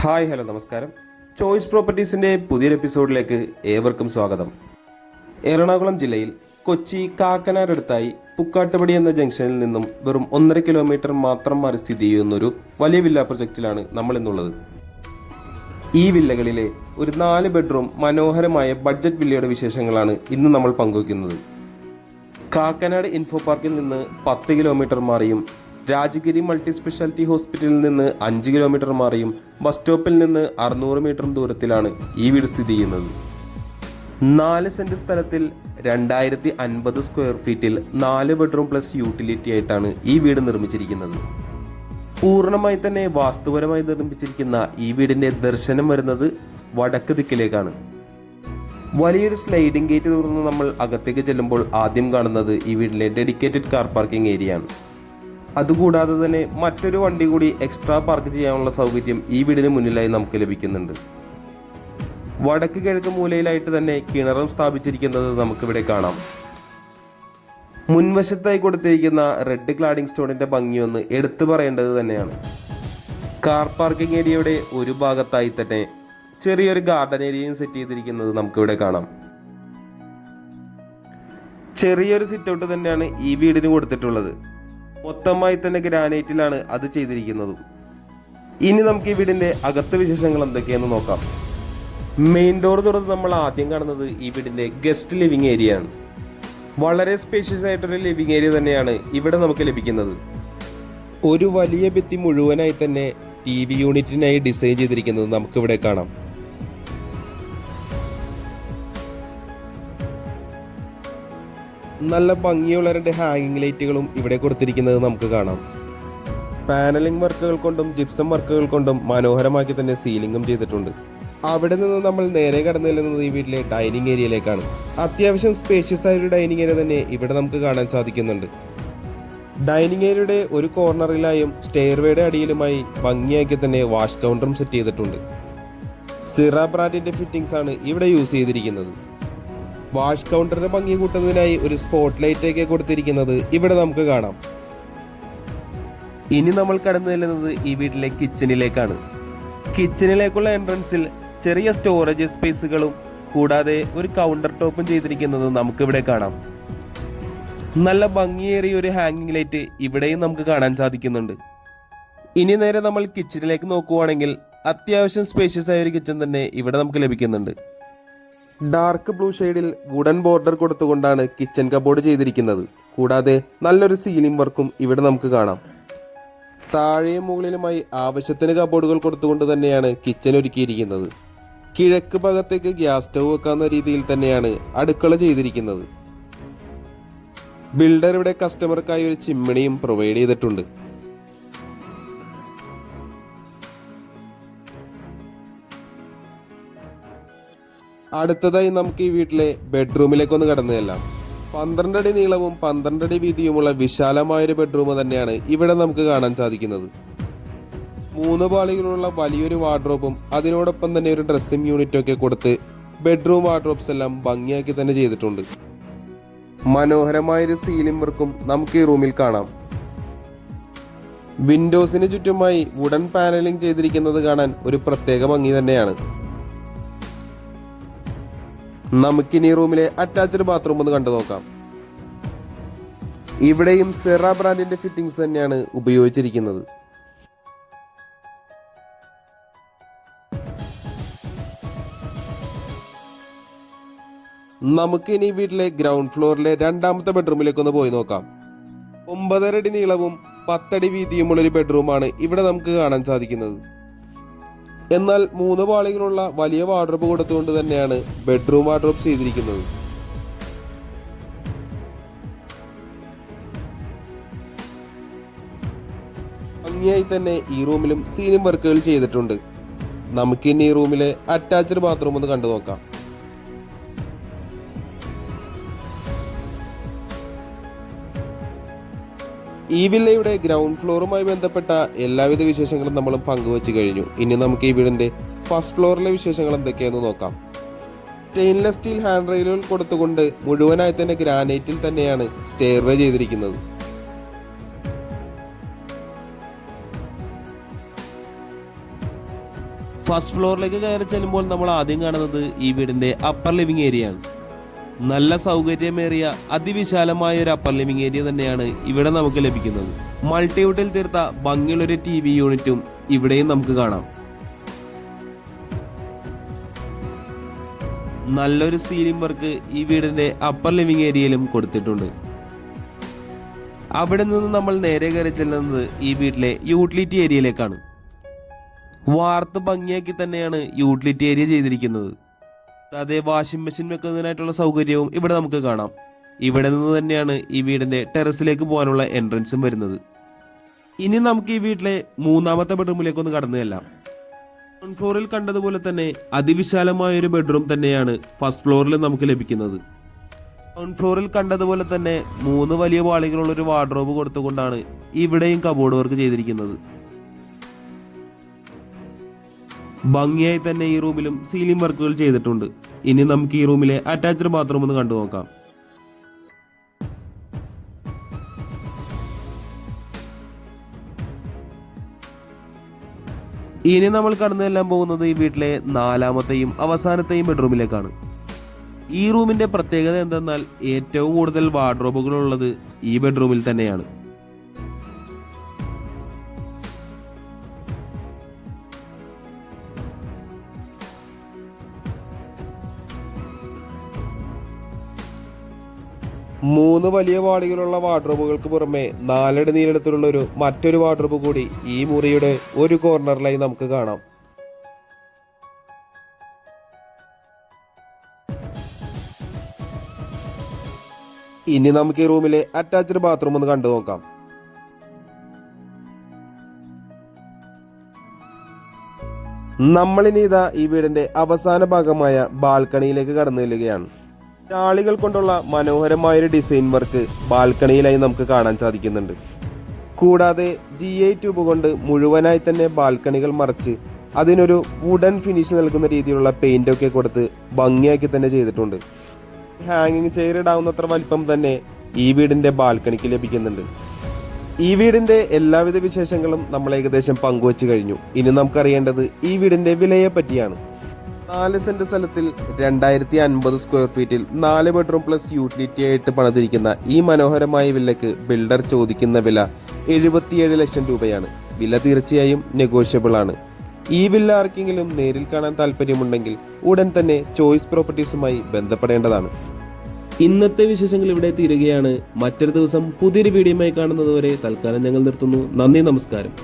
Hi hello നമസ്കാരം. Choice പ്രോപ്പർട്ടീസിൻ്റെ പുതിയൊരു എപ്പിസോഡിലേക്ക് ഏവർക്കും സ്വാഗതം. എറണാകുളം ജില്ലയിൽ കൊച്ചി കാക്കനാടടുത്തായി പുക്കാട്ടുപടി എന്ന ജംഗ്ഷനിൽ നിന്നും വെറും 1.5 കിലോമീറ്റർ മാത്രം മാറി സ്ഥിതി ചെയ്യുന്നൊരു വലിയ വില്ല പ്രൊജക്റ്റിലാണ് നമ്മൾ ഇന്നുള്ളത്. ഈ വില്ലകളിലെ ഒരു 4 ബെഡ്റൂം മനോഹരമായ ബഡ്ജറ്റ് വില്ലയുടെ വിശേഷങ്ങളാണ് ഇന്ന് നമ്മൾ പങ്കുവയ്ക്കുന്നത്. കാക്കനാട് ഇൻഫോ പാർക്കിൽ നിന്ന് 10 കിലോമീറ്റർ മാറിയും രാജഗിരി മൾട്ടി സ്പെഷ്യാലിറ്റി ഹോസ്പിറ്റലിൽ നിന്ന് 5 കിലോമീറ്റർ മാറിയും ബസ് സ്റ്റോപ്പിൽ നിന്ന് 600 മീറ്റർ ദൂരത്തിലാണ് ഈ വീട് സ്ഥിതി ചെയ്യുന്നത്. 4 സെന്റ് സ്ഥലത്തിൽ 2050 സ്ക്വയർ ഫീറ്റിൽ 4 ബെഡ്റൂം പ്ലസ് യൂട്ടിലിറ്റി ആയിട്ടാണ് ഈ വീട് നിർമ്മിച്ചിരിക്കുന്നത്. പൂർണ്ണമായി തന്നെ വാസ്തുപരമായി നിർമ്മിച്ചിരിക്കുന്ന ഈ വീടിന്റെ ദർശനം വരുന്നത് വടക്ക് ദിക്കിലേക്കാണ്. വലിയൊരു സ്ലൈഡിംഗ് ഗേറ്റ് തുറന്ന് നമ്മൾ അകത്തേക്ക് ചെല്ലുമ്പോൾ ആദ്യം കാണുന്നത് ഈ വീടിലെ ഡെഡിക്കേറ്റഡ് കാർ പാർക്കിംഗ് ഏരിയ ആണ്. അതുകൂടാതെ തന്നെ മറ്റൊരു വണ്ടി കൂടി എക്സ്ട്രാ പാർക്ക് ചെയ്യാനുള്ള സൗകര്യം ഈ വീടിന് മുന്നിലായി നമുക്ക് ലഭിക്കുന്നുണ്ട്. വടക്ക് കിഴക്ക് മൂലയിലായിട്ട് തന്നെ കിണറും സ്ഥാപിച്ചിരിക്കുന്നത് നമുക്കിവിടെ കാണാം. മുൻവശത്തായി കൊടുത്തിരിക്കുന്ന റെഡ് ക്ലാഡിംഗ് സ്റ്റോണിന്റെ ഭംഗിയൊന്ന് എടുത്തു പറയേണ്ടത് തന്നെയാണ്. കാർ പാർക്കിംഗ് ഏരിയയുടെ ഒരു ഭാഗത്തായി തന്നെ ചെറിയൊരു ഗാർഡൻ ഏരിയയും സെറ്റ് ചെയ്തിരിക്കുന്നത് നമുക്കിവിടെ കാണാം. ചെറിയൊരു സിറ്റ് ഔട്ട് തന്നെയാണ് ഈ വീടിന് കൊടുത്തിട്ടുള്ളത്. മൊത്തമായി തന്നെ ഗ്രാനൈറ്റിലാണ് അത് ചെയ്തിരിക്കുന്നതും. ഇനി നമുക്ക് ഈ വീടിന്റെ അകത്ത് വിശേഷങ്ങൾ എന്തൊക്കെയെന്ന് നോക്കാം. മെയിൻ ഡോർ തുറന്ന് നമ്മൾ ആദ്യം കാണുന്നത് ഈ വീടിന്റെ ഗസ്റ്റ് ലിവിംഗ് ഏരിയ ആണ്. വളരെ സ്പേഷ്യസ് ആയിട്ടൊരു ലിവിംഗ് ഏരിയ തന്നെയാണ് ഇവിടെ നമുക്ക് ലഭിക്കുന്നത്. ഒരു വലിയ ഭിത്തി മുഴുവനായി തന്നെ TV യൂണിറ്റിനായി ഡിസൈൻ ചെയ്തിരിക്കുന്നത് നമുക്കിവിടെ കാണാം. നല്ല ഭംഗിയുള്ള 2 ഹാങ്ങിങ് ലൈറ്റുകളും ഇവിടെ കൊടുത്തിരിക്കുന്നത് നമുക്ക് കാണാം. പാനലിംഗ് വർക്കുകൾ കൊണ്ടും ജിപ്സം വർക്കുകൾ കൊണ്ടും മനോഹരമാക്കി തന്നെ സീലിംഗും ചെയ്തിട്ടുണ്ട്. അവിടെ നിന്ന് നമ്മൾ നേരെ കടന്നു ചെല്ലുന്നത് ഈ വീട്ടിലെ ഡൈനിങ് ഏരിയയിലേക്കാണ്. അത്യാവശ്യം സ്പേഷ്യസ് ആയ ഒരു ഡൈനിങ് ഏരിയ തന്നെ ഇവിടെ നമുക്ക് കാണാൻ സാധിക്കുന്നുണ്ട്. ഡൈനിങ് ഏരിയയുടെ ഒരു കോർണറിലായും സ്റ്റെയർവേയുടെ അടിയിലുമായി ഭംഗിയാക്കി തന്നെ വാഷ് കൗണ്ടറും സെറ്റ് ചെയ്തിട്ടുണ്ട്. സിറ ബ്രാൻഡിന്റെ ഫിറ്റിംഗ്സ് ആണ് ഇവിടെ യൂസ് ചെയ്തിരിക്കുന്നത്. വാഷ് കൗണ്ടറിന്റെ ഭംഗി കൂട്ടുന്നതിനായി ഒരു സ്പോട്ട് ലൈറ്റ് ഒക്കെ കൊടുത്തിരിക്കുന്നത് ഇവിടെ നമുക്ക് കാണാം. ഇനി നമ്മൾ കടന്നു ചെല്ലുന്നത് ഈ വീട്ടിലെ കിച്ചണിലേക്കാണ്. കിച്ചണിലേക്കുള്ള എൻട്രൻസിൽ ചെറിയ സ്റ്റോറേജ് സ്പേസുകളും കൂടാതെ ഒരു കൗണ്ടർ ടോപ്പും ചെയ്തിരിക്കുന്നത് നമുക്കിവിടെ കാണാം. നല്ല ഭംഗിയേറിയ ഒരു ഹാങ്ങിങ് ലൈറ്റ് ഇവിടെയും നമുക്ക് കാണാൻ സാധിക്കുന്നുണ്ട്. ഇനി നേരെ നമ്മൾ കിച്ചണിലേക്ക് നോക്കുവാണെങ്കിൽ അത്യാവശ്യം സ്പേഷ്യസ് ആയ ഒരു കിച്ചൺ തന്നെ ഇവിടെ നമുക്ക് ലഭിക്കുന്നുണ്ട്. ഡാർക്ക് ബ്ലൂ ഷെയ്ഡിൽ വുഡൻ ബോർഡർ കൊടുത്തുകൊണ്ടാണ് കിച്ചൺ കബോർഡ് ചെയ്തിരിക്കുന്നത്. കൂടാതെ നല്ലൊരു സീലിംഗ് വർക്കും ഇവിടെ നമുക്ക് കാണാം. താഴെയും മുകളിലുമായി ആവശ്യത്തിന് കബോർഡുകൾ കൊടുത്തുകൊണ്ട് തന്നെയാണ് കിച്ചൺ ഒരുക്കിയിരിക്കുന്നത്. കിഴക്ക് ഭാഗത്തേക്ക് ഗ്യാസ് സ്റ്റൗ വെക്കാവുന്ന രീതിയിൽ തന്നെയാണ് അടുക്കള ചെയ്തിരിക്കുന്നത്. ബിൽഡർ ഇവിടെ കസ്റ്റമർക്കായി ഒരു ചിമ്മിണിയും പ്രൊവൈഡ് ചെയ്തിട്ടുണ്ട്. അടുത്തതായി നമുക്ക് ഈ വീട്ടിലെ ബെഡ്റൂമിലേക്കൊന്ന് കടന്നു ചെല്ലാം. 12 അടി നീളവും 12 അടി വീതിയുമുള്ള വിശാലമായൊരു ബെഡ്റൂം തന്നെയാണ് ഇവിടെ നമുക്ക് കാണാൻ സാധിക്കുന്നത്. 3 പാളികളുള്ള വലിയൊരു വാർഡ്രോബും അതിനോടൊപ്പം തന്നെ ഒരു ഡ്രസ്സിംഗ് യൂണിറ്റും ഒക്കെ കൊടുത്ത് ബെഡ്റൂം വാർഡ്രോബ്സ് എല്ലാം ഭംഗിയാക്കി തന്നെ ചെയ്തിട്ടുണ്ട്. മനോഹരമായൊരു സീലിംഗ് വർക്കും നമുക്ക് ഈ റൂമിൽ കാണാം. വിൻഡോസിന് ചുറ്റുമായി വുഡൻ പാനലിംഗ് ചെയ്തിരിക്കുന്നത് കാണാൻ ഒരു പ്രത്യേക ഭംഗി തന്നെയാണ്. നമുക്കിനി റൂമിലെ അറ്റാച്ച്ഡ് ബാത്റൂം ഒന്ന് കണ്ടു നോക്കാം. ഇവിടെയും സെറ ബ്രാൻഡിന്റെ ഫിറ്റിംഗ്സ് തന്നെയാണ് ഉപയോഗിച്ചിരിക്കുന്നത്. നമുക്കിനി വീട്ടിലെ ഗ്രൗണ്ട് ഫ്ലോറിലെ 2ാമത്തെ ബെഡ്റൂമിലേക്ക് ഒന്ന് പോയി നോക്കാം. 9.5 അടി നീളവും 10 അടി വീതിയുമുള്ളൊരു ബെഡ്റൂമാണ് ഇവിടെ നമുക്ക് കാണാൻ സാധിക്കുന്നത്. എന്നാൽ 3 പാളികളുള്ള വലിയ വാർഡ്രോബ് കൊടുത്തുകൊണ്ട് തന്നെയാണ് ബെഡ്റൂം വാർഡ്രോബ് ചെയ്തിരിക്കുന്നത്. ഭംഗിയായി തന്നെ ഈ റൂമിലും സീലിംഗ് വർക്കുകൾ ചെയ്തിട്ടുണ്ട്. നമുക്കിനി ഈ റൂമിലെ അറ്റാച്ച്ഡ് ബാത്റൂം ഒന്ന് കണ്ടു നോക്കാം. ഈ വില്ലയുടെ ഗ്രൗണ്ട് ഫ്ലോറുമായി ബന്ധപ്പെട്ട എല്ലാവിധ വിശേഷങ്ങളും നമ്മൾ പങ്കുവച്ചു കഴിഞ്ഞു. ഇനി നമുക്ക് ഈ വീടിന്റെ ഫസ്റ്റ് ഫ്ലോറിലെ വിശേഷങ്ങൾ എന്തൊക്കെയാണെന്ന് നോക്കാം. സ്റ്റെയിൻലെസ് സ്റ്റീൽ ഹാൻഡ് റെയിലുകൾ കൊടുത്തുകൊണ്ട് മുഴുവനായി തന്നെ ഗ്രാനൈറ്റിൽ തന്നെയാണ് സ്റ്റെയർവേ ചെയ്തിരിക്കുന്നത്. ഫസ്റ്റ് ഫ്ലോറിലേക്ക് കയറി ചെല്ലുമ്പോൾ നമ്മൾ ആദ്യം കാണുന്നത് ഈ വീടിന്റെ അപ്പർ ലിവിംഗ് ഏരിയ ആണ്. നല്ല സൗകര്യമേറിയ അതിവിശാലമായ ഒരു അപ്പർ ലിവിംഗ് ഏരിയ തന്നെയാണ് ഇവിടെ നമുക്ക് ലഭിക്കുന്നത്. മൾട്ടിവുഡിൽ തീർത്ത ഭംഗിയുള്ളൊരു TV യൂണിറ്റും ഇവിടെയും നമുക്ക് കാണാം. നല്ലൊരു സീലിംഗ് വർക്ക് ഈ വീടിന്റെ അപ്പർ ലിവിംഗ് ഏരിയയിലും കൊടുത്തിട്ടുണ്ട്. അവിടെ നിന്ന് നമ്മൾ നേരെ കയറി ചെല്ലുന്നത് ഈ വീട്ടിലെ യൂട്ടിലിറ്റി ഏരിയയിലേക്കാണ്. വാർത്ത് ഭംഗിയാക്കി തന്നെയാണ് യൂട്ടിലിറ്റി ഏരിയ ചെയ്തിരിക്കുന്നത്. അതേ വാഷിംഗ് മെഷീൻ വെക്കുന്നതിനായിട്ടുള്ള സൗകര്യവും ഇവിടെ നമുക്ക് കാണാം. ഇവിടെ നിന്ന് തന്നെയാണ് ഈ വീടിന്റെ ടെറസിലേക്ക് പോകാനുള്ള എൻട്രൻസും വരുന്നത്. ഇനി നമുക്ക് ഈ വീട്ടിലെ മൂന്നാമത്തെ ബെഡ്റൂമിലേക്ക് ഒന്ന് കടന്നു ചെല്ലാം. ഗ്രൗണ്ട് ഫ്ലോറിൽ കണ്ടതുപോലെ തന്നെ അതിവിശാലമായ ഒരു ബെഡ്റൂം തന്നെയാണ് ഫസ്റ്റ് ഫ്ലോറിൽ നമുക്ക് ലഭിക്കുന്നത്. ഗ്രൗണ്ട് ഫ്ലോറിൽ കണ്ടതുപോലെ തന്നെ 3 വലിയ വാളികളുള്ള ഒരു വാർഡ്രോബ് കൊടുത്തുകൊണ്ടാണ് ഇവിടെയും കബോർഡ് വർക്ക് ചെയ്തിരിക്കുന്നത്. ഭംഗിയായി തന്നെ ഈ റൂമിലും സീലിംഗ് വർക്കുകൾ ചെയ്തിട്ടുണ്ട്. ഇനി നമുക്ക് ഈ റൂമിലെ അറ്റാച്ച്ഡ് ബാത്റൂം ഒന്ന് കണ്ടു നോക്കാം. ഇനി നമ്മൾ കടന്നു ചെല്ലാൻ പോകുന്നത് ഈ വീട്ടിലെ 4ാമത്തെയും അവസാനത്തെയും ബെഡ്റൂമിലേക്കാണ്. ഈ റൂമിന്റെ പ്രത്യേകത എന്തെന്നാൽ ഏറ്റവും കൂടുതൽ വാർഡ്രോബുകൾ ഉള്ളത് ഈ ബെഡ്റൂമിൽ തന്നെയാണ്. മൂന്ന് വലിയ വാളികളുള്ള വാർഡ്രോബുകൾക്ക് പുറമെ 4 അടി നീളത്തിലുള്ള മറ്റൊരു വാർഡ്രോബ് കൂടി ഈ മുറിയുടെ ഒരു കോർണറിലായി നമുക്ക് കാണാം. ഇനി നമുക്ക് ഈ റൂമിലെ അറ്റാച്ച്ഡ് ബാത്റൂം ഒന്ന് കണ്ടു നോക്കാം. നമ്മളിനി ഇതാ ഈ വീടിന്റെ അവസാന ഭാഗമായ ബാൽക്കണിയിലേക്ക് കടന്നു ചെല്ലുകയാണ്. ചാളികൾ കൊണ്ടുള്ള മനോഹരമായൊരു ഡിസൈൻ വർക്ക് ബാൽക്കണിയിലായി നമുക്ക് കാണാൻ സാധിക്കുന്നുണ്ട്. കൂടാതെ GI ട്യൂബ് കൊണ്ട് മുഴുവനായി തന്നെ ബാൽക്കണികൾ മറച്ച് അതിനൊരു വുഡൻ ഫിനിഷ് നൽകുന്ന രീതിയിലുള്ള പെയിന്റ് ഒക്കെ കൊടുത്ത് ഭംഗിയാക്കി തന്നെ ചെയ്തിട്ടുണ്ട്. ഹാങ്ങിങ് ചെയർ ഇടാവുന്നത്ര വലിപ്പം തന്നെ ഈ വീടിന്റെ ബാൽക്കണിക്ക് ലഭിക്കുന്നുണ്ട്. ഈ വീടിന്റെ എല്ലാവിധ വിശേഷങ്ങളും നമ്മൾ ഏകദേശം പങ്കുവച്ചു കഴിഞ്ഞു. ഇനി നമുക്കറിയേണ്ടത് ഈ വീടിന്റെ വിലയെ പറ്റിയാണ്. 4 സെന്റ് സ്ഥലത്തിൽ 2050 സ്ക്വയർ ഫീറ്റിൽ 4 ബെഡ്റൂം പ്ലസ് യൂട്ടിലിറ്റി ആയിട്ട് പണിതിരിക്കുന്ന ഈ മനോഹരമായ വില്ലയ്ക്ക് ബിൽഡർ ചോദിക്കുന്ന വില 77 ലക്ഷം രൂപയാണ്. വില തീർച്ചയായും നെഗോഷ്യബിൾ ആണ്. ഈ വില്ല ആർക്കെങ്കിലും നേരിൽ കാണാൻ താല്പര്യമുണ്ടെങ്കിൽ ഉടൻ തന്നെ ചോയ്സ് പ്രോപ്പർട്ടീസുമായി ബന്ധപ്പെടേണ്ടതാണ്. ഇന്നത്തെ വിശേഷങ്ങൾ ഇവിടെ തീരുകയാണ്. മറ്റൊരു ദിവസം പുതിയൊരു വീഡിയോയുമായി കാണുന്നതുവരെ തൽക്കാലം ഞങ്ങൾ നിർത്തുന്നു. നന്ദി, നമസ്കാരം.